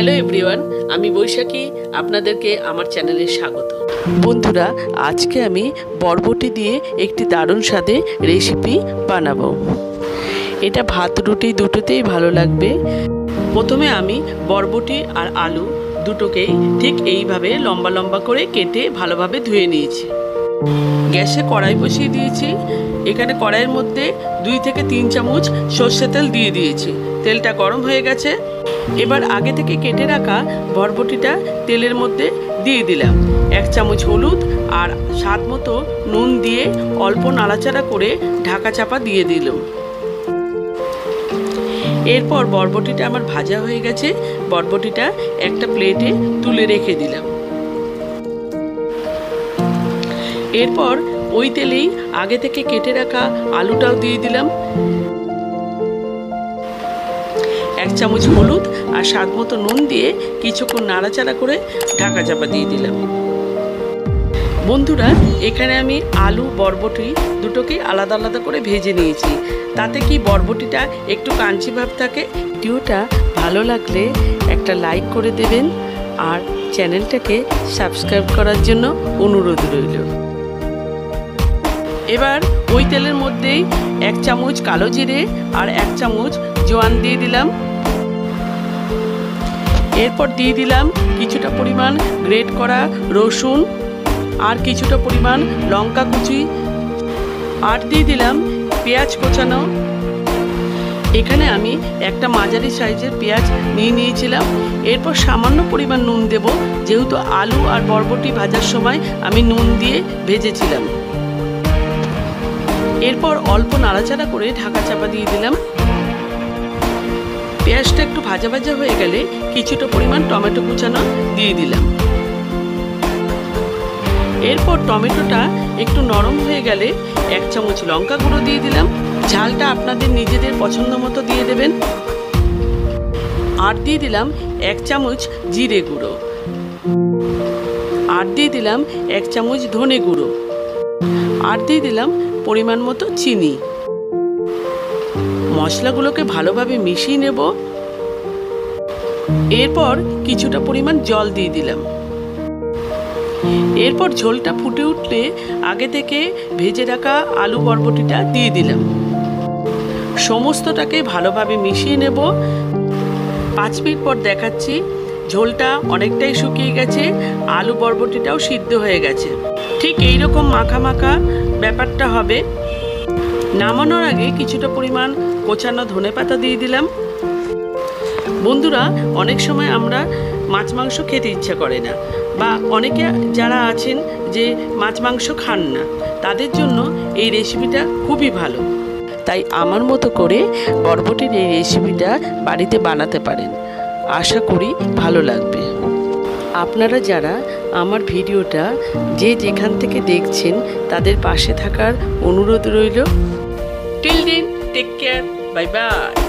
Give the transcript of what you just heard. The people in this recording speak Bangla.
হ্যালো এভরিওয়ান, আমি বৈশাখী। আপনাদেরকে আমার চ্যানেলে স্বাগত। বন্ধুরা, আজকে আমি বরবটি দিয়ে একটি দারুণ স্বাদে রেসিপি বানাবো। এটা ভাত রুটি দুটোতেই ভালো লাগবে। প্রথমে আমি বরবটি আর আলু দুটোকেই ঠিক এইভাবে লম্বা লম্বা করে কেটে ভালোভাবে ধুয়ে নিয়েছি। গ্যাসে কড়াই বসিয়ে দিয়েছি। এখানে কড়াইয়ের মধ্যে 2 থেকে 3 চামচ সর্ষে তেল দিয়ে দিয়েছি। তেলটা গরম হয়ে গেছে। এবার আগে থেকে কেটে রাখা বরবটিটা তেলের মধ্যে দিয়ে দিলাম। 1 চামচ হলুদ আর স্বাদ মতো নুন দিয়ে অল্প নাড়াচাড়া করে ঢাকা চাপা দিয়ে দিলাম। এরপর বরবটিটা আমার ভাজা হয়ে গেছে। বরবটিটা একটা প্লেটে তুলে রেখে দিলাম। এরপর ওই তেলেই আগে থেকে কেটে রাখা আলুটাও দিয়ে দিলাম। 1 চামচ হলুদ আর স্বাদ মতো নুন দিয়ে কিছুক্ষণ নাড়াচাড়া করে ঢাকা চাপা দিয়ে দিলাম। বন্ধুরা, এখানে আমি আলু বরবটি দুটোকেই আলাদা আলাদা করে ভেজে নিয়েছি। তাতে কি বরবটিটা একটু কাঞ্চি ভাব থাকে। ভিডিওটা ভালো লাগলে একটা লাইক করে দেবেন আর চ্যানেলটাকে সাবস্ক্রাইব করার জন্য অনুরোধ রইল। এবার ওই তেলের মধ্যেই 1 চামচ কালো জিরে আর 1 চামচ জোয়ান দিয়ে দিলাম। এরপর দিয়ে দিলাম কিছুটা পরিমাণ গ্রেট করা রসুন আর কিছুটা পরিমাণ লঙ্কা কুচি আর দিয়ে দিলাম পেঁয়াজ কোচানো। এখানে আমি একটা মাঝারি সাইজের পেঁয়াজ নিয়েছিলাম। এরপর সামান্য পরিমাণ নুন দেব, যেহেতু আলু আর বরবটি ভাজার সময় আমি নুন দিয়ে ভেজেছিলাম। এরপর অল্প নাড়াচাড়া করে ঢাকা চাপা দিয়ে দিলাম। পেঁয়াজটা একটু ভাজা ভাজা হয়ে গেলে কিছুটা পরিমাণ টমেটো কুচানো দিয়ে দিলাম। এরপর টমেটোটা একটু নরম হয়ে গেলে 1 চামচ লঙ্কা গুঁড়ো দিয়ে দিলাম। ঝালটা আপনাদের নিজেদের পছন্দ মতো দিয়ে দেবেন। আর দিয়ে দিলাম 1 চামচ জিরে গুঁড়ো। আর দিয়ে দিলাম 1 চামচ ধনে গুঁড়ো। আর দিয়ে দিলাম পরিমাণ মতো চিনি। মশলাগুলোকে ভালোভাবে মিশিয়ে নেব। এরপর কিছুটা পরিমাণ জল দিয়ে দিলাম। এরপর ঝোলটা ফুটে উঠলে আগে থেকে ভেজে রাখা আলু বরবটিটা দিয়ে দিলাম। সমস্তটাকে ভালোভাবে মিশিয়ে নেব। 5 মিনিট পর দেখাচ্ছি। ঝোলটা অনেকটাই শুকিয়ে গেছে, আলু বরবটিটাও সিদ্ধ হয়ে গেছে। ঠিক এইরকম মাখা মাখা ব্যাপারটা হবে। নামানোর আগে কিছুটা পরিমাণ কোচানো ধনেপাতা দিয়ে দিলাম। বন্ধুরা, অনেক সময় আমরা মাছ মাংস খেতে ইচ্ছা করে না, বা অনেকে যারা আছেন যে মাছ মাংস খান না, তাদের জন্য এই রেসিপিটা খুবই ভালো। তাই আমার মতো করে বরবটির এই রেসিপিটা বাড়িতে বানাতে পারেন। আশা করি ভালো লাগবে। আপনারা যারা আমার ভিডিওটা যে যেখান থেকে দেখছেন তাদের পাশে থাকার অনুরোধ রইল। Till then, take care, bye by.